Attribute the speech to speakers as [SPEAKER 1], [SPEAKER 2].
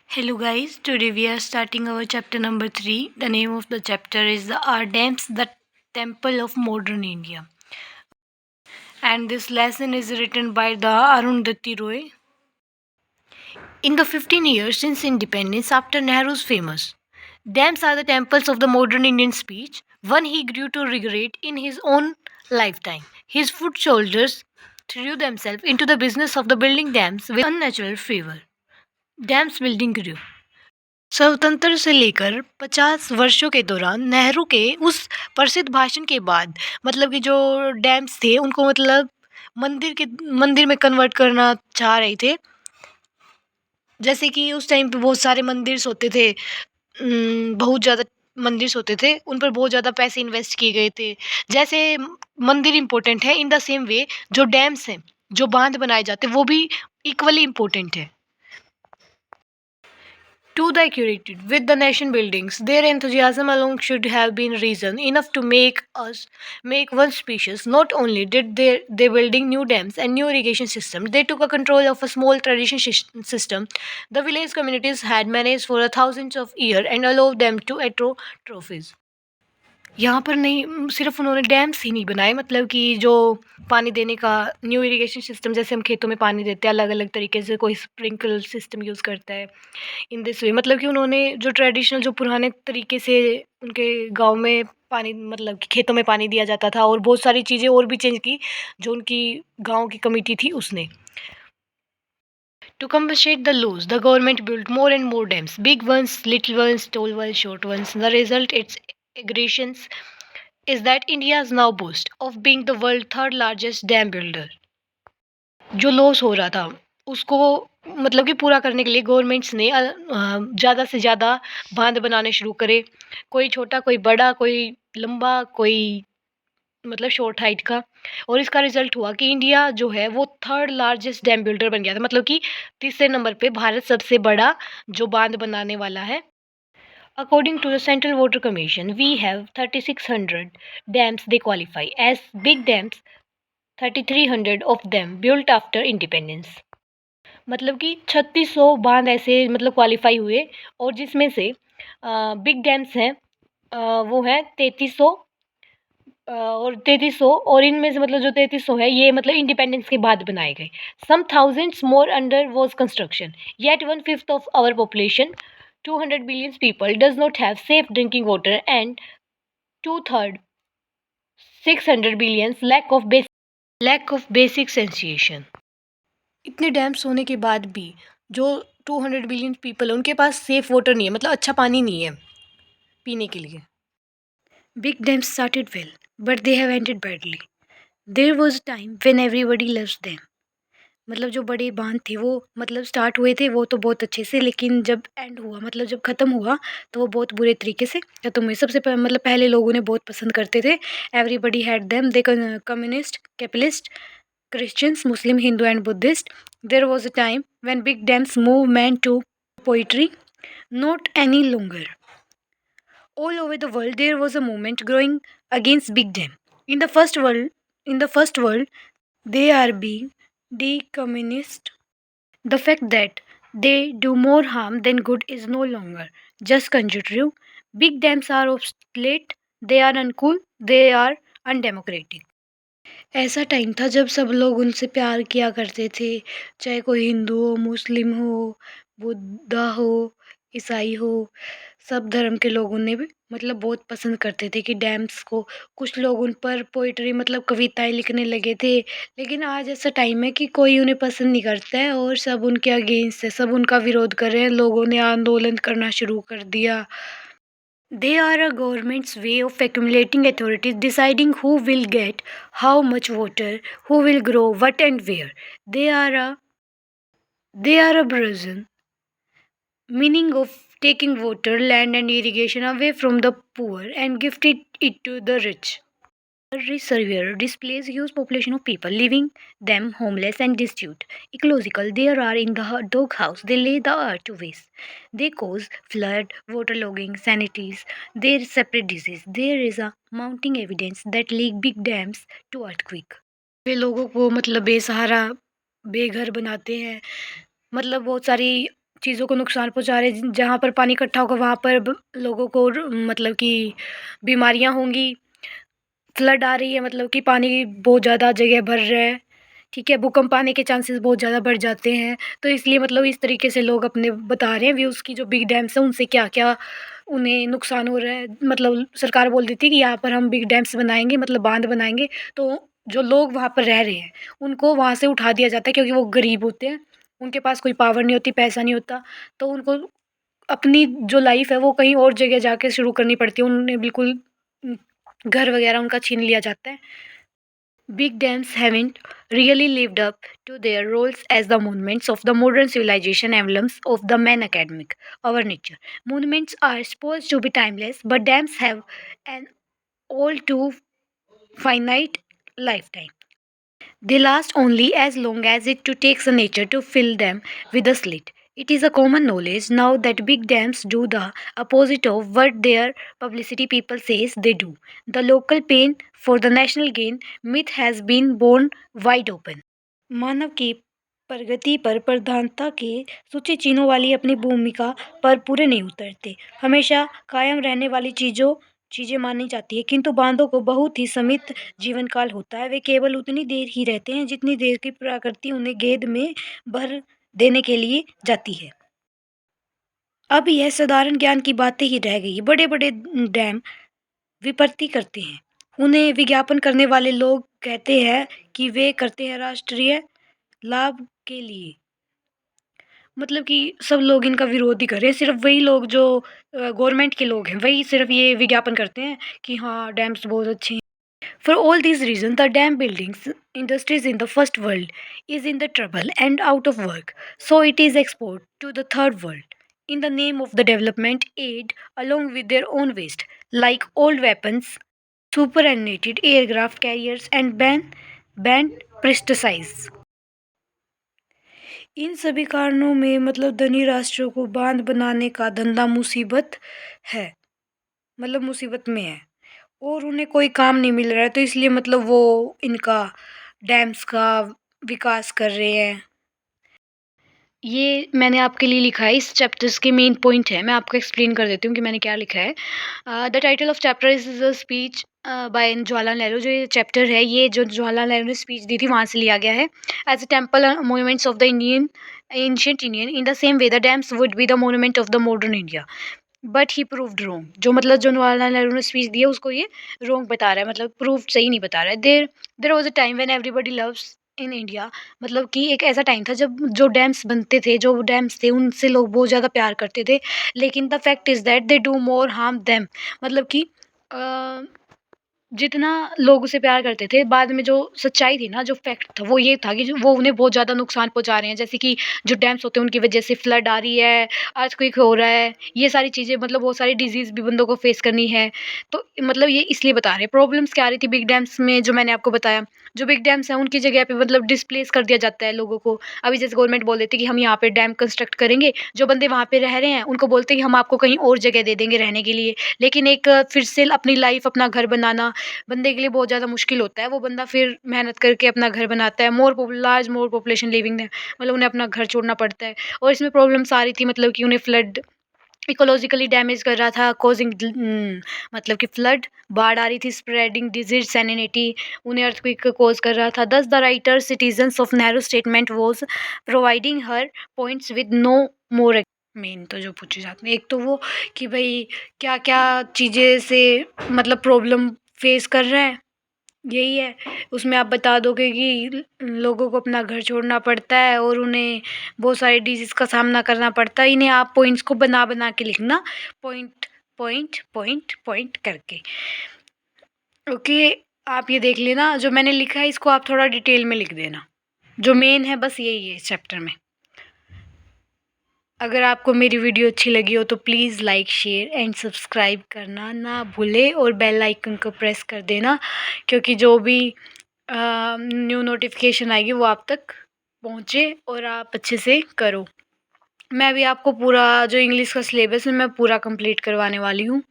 [SPEAKER 1] Hello guys, today we are starting our chapter number 3. The name of the chapter is the Art Dams, the Temple of Modern India. And this lesson is written by the Arundhati Roy. In the 15 years since independence after Nehru's famous dams are the temples of the modern Indian speech, one he grew to regret in his own lifetime. His foot soldiers threw themselves into the business of the building dams with unnatural fervor. Dams building grew. स्वतंत्र से लेकर 50 वर्षों के दौरान नेहरू के उस प्रसिद्ध भाषण के बाद मतलब कि जो डैम्स थे उनको मतलब मंदिर में कन्वर्ट करना चाह रहे थे। जैसे कि उस टाइम पे बहुत सारे मंदिर्स होते थे, बहुत ज़्यादा मंदिर्स होते थे, उन पर बहुत ज़्यादा पैसे इन्वेस्ट किए गए थे। जैसे मंदिर इम्पोर्टेंट है, इन द सेम वे जो डैम्स हैं, जो बाँध बनाए जाते हैं, वो भी इक्वली इम्पोर्टेंट है। To the accurate with the nation buildings, their enthusiasm alone should have been reason enough to make one species. Not only did they building new dams and new irrigation systems, they took a control of a small tradition system. The village communities had managed for a thousands of years and allowed them to atrophies. यहाँ पर नहीं सिर्फ उन्होंने dams ही नहीं बनाए, मतलब कि जो पानी देने का न्यू इरिगेशन सिस्टम, जैसे हम खेतों में पानी देते हैं अलग अलग तरीके से, कोई स्प्रिंकल सिस्टम यूज़ करता है इन दिस वे, मतलब कि उन्होंने जो ट्रेडिशनल जो पुराने तरीके से उनके गांव में पानी मतलब कि खेतों में पानी दिया जाता था, और बहुत सारी चीज़ें और भी चेंज की जो उनकी गांव की कमेटी थी उसने। To compensate the loss, the government built more and more dams, big ones, little ones, tall ones, short ones. The result, its aggregations, is that India is now boast of being the world's third largest dam builder. जो loss हो रहा था उसको मतलब कि पूरा करने के लिए गवर्नमेंट्स ने ज़्यादा से ज़्यादा बांध बनाने शुरू करे, कोई छोटा कोई बड़ा कोई लंबा कोई मतलब शॉर्ट हाइट का। और इसका रिजल्ट हुआ कि इंडिया जो है वो थर्ड लार्जेस्ट डैम बिल्डर बन गया था, मतलब कि तीसरे नंबर पे भारत सबसे बड़ा जो बांध बनाने वाला है। According to the Central Water Commission, we have 3600 dams they qualify as big dams, 3300 of them built after independence. मतलब कि 3600 बांध ऐसे मतलब क्वालिफाई हुए, और जिसमें से बिग डैम्स हैं वो हैं 3300, और 3300, और इनमें से मतलब जो 3300 है ये मतलब इंडिपेंडेंस के बाद बनाए गए। Some thousands more under was construction, yet 1/5 of our population 200 billion people does not have safe drinking water, and 2/3 600 billions lack of basic sanitation. इतने डैम्स होने के बाद भी जो 200 बिलियन पीपल है उनके पास सेफ वाटर नहीं है, मतलब अच्छा पानी नहीं है पीने के लिए। Big dams started well but they have ended badly. There was a time when everybody loves them. मतलब जो बड़े बांध थे वो मतलब स्टार्ट हुए थे वो तो बहुत अच्छे से, लेकिन जब एंड हुआ मतलब जब ख़त्म हुआ तो वो बहुत बुरे तरीके से ख़त्म हुए। सबसे मतलब पहले लोगों ने बहुत पसंद करते थे, everybody had them, they communist, capitalist, Christians, Muslim, Hindu, and Buddhist. There was a time when big dams moved men to poetry, not any longer. All over the world, there was a movement growing against big dam. In the first world, they are being decommunist. The fact that they do more harm than good is no longer just conjecture. Big dams are obsolete. They are uncool. They are undemocratic. ऐसा time था जब सब लोग उनसे प्यार किया करते थे, चाहे कोई हिंदू हो, मुस्लिम हो, बुद्धा हो, ईसाई हो, सब धर्म के लोग उन्हें भी मतलब बहुत पसंद करते थे कि डैम्स को। कुछ लोग उन पर पोइट्री मतलब कविताएँ लिखने लगे थे, लेकिन आज ऐसा टाइम है कि कोई उन्हें पसंद नहीं करता है और सब उनके अगेंस्ट है, सब उनका विरोध कर रहे हैं, लोगों ने आंदोलन करना शुरू कर दिया। They are a government's way of accumulating authorities, deciding who will get how much water, who will grow what and where. They are a brazen meaning of taking water, land and irrigation away from the poor and gifted it to the rich. The surveyor displays huge population of people, leaving them homeless and destitute. Ecological, there are in the doghouse. They lay the earth to waste. They cause flood, waterlogging, sanities. They separate disease. There is a mounting evidence that leak big dams to earthquake. वे लोगों को मतलब बेसहारा बेघर बनाते हैं, मतलब बहुत सारी चीज़ों को नुकसान पहुँचा रहे हैं। जहाँ पर पानी इकट्ठा होगा वहाँ पर लोगों को मतलब कि बीमारियाँ होंगी। फ्लड आ रही है मतलब कि पानी बहुत ज़्यादा जगह भर रहा है, ठीक है? भूकंप आने के चांसेस बहुत ज़्यादा बढ़ जाते हैं। तो इसलिए मतलब इस तरीके से लोग अपने बता रहे हैं व्यूज़ की जो बिग डैम्स हैं उनसे क्या-क्या उन्हें नुकसान हो रहा है। मतलब सरकार बोल देती है कि यहाँ पर हम बिग डैम्स बनाएँगे मतलब बाँध बनाएँगे, तो जो लोग वहाँ पर रह रहे हैं, उनको वहाँ से उठा दिया जाता है क्योंकि वो गरीब होते हैं, उनके पास कोई पावर नहीं होती, पैसा नहीं होता, तो उनको अपनी जो लाइफ़ है वो कहीं और जगह जाके शुरू करनी पड़ती है। उन्हें बिल्कुल घर वगैरह उनका छीन लिया जाता है। Big dams haven't really lived up to their roles as the monuments of the modern civilization, emblems of the man academic, our nature. Monuments are supposed to be timeless, but dams have an all too finite lifetime. They last only as long as it takes a nature to fill them with a slit. It is a common knowledge now that big dams do the opposite of what their publicity people says they do. The local pain for the national gain myth has been born wide open. मानव की प्रगति पर प्रधानता के सूची चिन्हों वाली अपनी भूमिका पर पूरे नहीं उतरते, हमेशा कायम रहने वाली चीज़ें मानी जाती है, किंतु बांधों को बहुत ही सीमित जीवन काल होता है। वे केवल उतनी देर ही रहते हैं जितनी देर की प्रकृति उन्हें गेद में भर देने के लिए जाती है। अब यह साधारण ज्ञान की बातें ही रह गई। बड़े बड़े डैम विपत्ति करते हैं, उन्हें विज्ञापन करने वाले लोग कहते हैं कि वे करते हैं राष्ट्रीय लाभ के लिए। मतलब कि सब लोग इनका विरोध ही कर रहे हैं, सिर्फ़ वही लोग जो गवर्नमेंट के लोग हैं, वही सिर्फ़ ये विज्ञापन करते हैं कि हाँ, डैम्स बहुत अच्छे हैं। For all these reasons, the dam buildings industries in the first world is in the trouble and out of work. So it is export to the third world in the name of the development aid along with their own waste, like old weapons, superannuated aircraft carriers and banned pesticides. इन सभी कारणों में मतलब धनी राष्ट्रों को बांध बनाने का धंधा मुसीबत है, मतलब मुसीबत में है और उन्हें कोई काम नहीं मिल रहा है, तो इसलिए मतलब वो इनका डैम्स का विकास कर रहे हैं। ये मैंने आपके लिए लिखा है, इस चैप्टर्स के मेन पॉइंट है, मैं आपको एक्सप्लेन कर देती हूँ कि मैंने क्या लिखा है। The title of chapter is a speech bye Jawaharlal Nehru. जो ये चैप्टर है, ये जो जवाहरलाल नेहरू ने स्पीच दी थी, वहाँ से लिया गया है। As a temple monuments of the Indian ancient Indian in the same way the dams would be the monument of the modern India. But he proved wrong. जो मतलब जो जवाहरलाल नेहरू ने स्पीच दी है, उसको ये रॉन्ग बता रहा है, मतलब प्रूव सही नहीं बता रहा है। There there was a time when everybody loves in India. मतलब कि एक ऐसा टाइम था जब जो डैम्स बनते थे, जो डैम्स थे, उनसे लोग बहुत ज़्यादा प्यार करते थे। लेकिन the fact is that they do more harm them. मतलब कि अ, जितना लोग उसे प्यार करते थे, बाद में जो सच्चाई थी ना, जो फैक्ट था, वो ये था कि जो वो उन्हें बहुत ज़्यादा नुकसान पहुँचा रहे हैं। जैसे कि जो डैम्स होते हैं, उनकी वजह से फ्लड आ रही है, अर्थक्वेक हो रहा है, ये सारी चीज़ें, मतलब बहुत सारी डिज़ीज़ भी बंदों को फेस करनी है। तो मतलब ये इसलिए बता रहे हैं। प्रॉब्लम्स क्या आ रही थी बिग डैम्स में, जो मैंने आपको बताया। जो बिग डैम्स हैं, उनकी जगह पे मतलब डिस्प्लेस कर दिया जाता है लोगों को। अभी जैसे गवर्नमेंट बोल देती है कि हम यहाँ पे डैम कंस्ट्रक्ट करेंगे, जो बंदे वहाँ पे रह रहे हैं, उनको बोलते हैं कि हम आपको कहीं और जगह दे देंगे रहने के लिए। लेकिन एक फिर से अपनी लाइफ़, अपना घर बनाना बंदे के लिए बहुत ज़्यादा मुश्किल होता है। वो बंदा फिर मेहनत करके अपना घर बनाता है। मोर पॉपुलेशन लिविंग देयर, मतलब उन्हें अपना घर छोड़ना पड़ता है। और इसमें प्रॉब्लम्स आ रही थी, मतलब कि उन्हें फ्लड इकोलॉजिकली डैमेज कर रहा था, मतलब कि फ्लड, बाढ़ आ रही थी, स्प्रेडिंग डिजीज़, सैनिनिटी, उन्हें अर्थक्वेक कॉज़ कर रहा था। Thus the writer citizens of narrow statement was providing her points with no more. मेन तो जो पूछे जाते हैं, एक तो वो कि भई क्या-क्या चीज़ें से मतलब प्रॉब्लम फेस कर रहा है, यही है। उसमें आप बता दोगे कि लोगों को अपना घर छोड़ना पड़ता है और उन्हें बहुत सारी डिज़ीज़ का सामना करना पड़ता है। इन्हें आप पॉइंट्स को बना-बना के लिखना, पॉइंट, पॉइंट, पॉइंट, पॉइंट करके। ओके, आप ये देख लेना, जो मैंने लिखा है इसको आप थोड़ा डिटेल में लिख देना। जो मेन है बस यही है इस चैप्टर में। अगर आपको मेरी वीडियो अच्छी लगी हो तो please like, share and subscribe करना ना भूलें और बेल आइकन को प्रेस कर देना, क्योंकि जो भी न्यू नोटिफिकेशन आएगी वो आप तक पहुँचे और आप अच्छे से करो। मैं भी आपको पूरा जो इंग्लिश का सिलेबस है मैं पूरा कंप्लीट करवाने वाली हूँ।